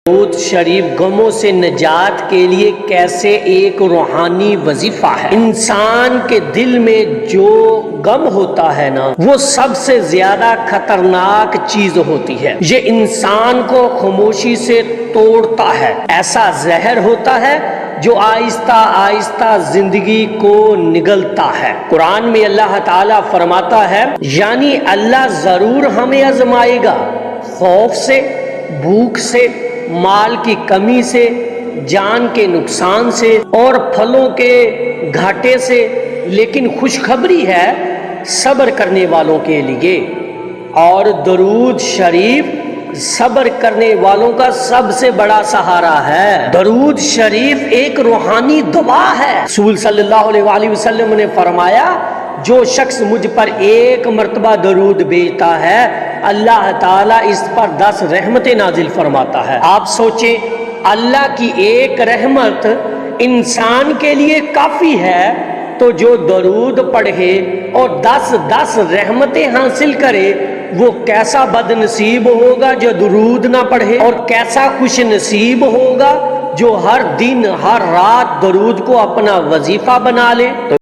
درود شریف غموں سے نجات کے لیے کیسے ایک روحانی وظیفہ ہے۔ انسان کے دل میں جو غم ہوتا ہے نا، وہ سب سے زیادہ خطرناک چیز ہوتی ہے۔ یہ انسان کو خاموشی سے توڑتا ہے۔ ایسا زہر ہوتا ہے جو آہستہ آہستہ زندگی کو نگلتا ہے۔ قرآن میں اللہ تعالیٰ فرماتا ہے، یعنی اللہ ضرور ہمیں آزمائے گا، خوف سے، بھوک سے، مال کی کمی سے، جان کے نقصان سے اور پھلوں کے گھاٹے سے، لیکن خوشخبری ہے صبر کرنے والوں کے لیے۔ اور درود شریف صبر کرنے والوں کا سب سے بڑا سہارا ہے۔ درود شریف ایک روحانی دوا ہے۔ رسول صلی اللہ علیہ وآلہ وسلم نے فرمایا، جو شخص مجھ پر ایک مرتبہ درود بھیجتا ہے، اللہ تعالیٰ اس پر 10 رحمتیں نازل فرماتا ہے۔ آپ سوچیں، اللہ کی ایک رحمت انسان کے لیے کافی ہے، تو جو درود پڑھے اور 10 رحمتیں حاصل کرے، وہ کیسا بد نصیب ہوگا جو درود نہ پڑھے، اور کیسا خوش نصیب ہوگا جو ہر دن ہر رات درود کو اپنا وظیفہ بنا لے۔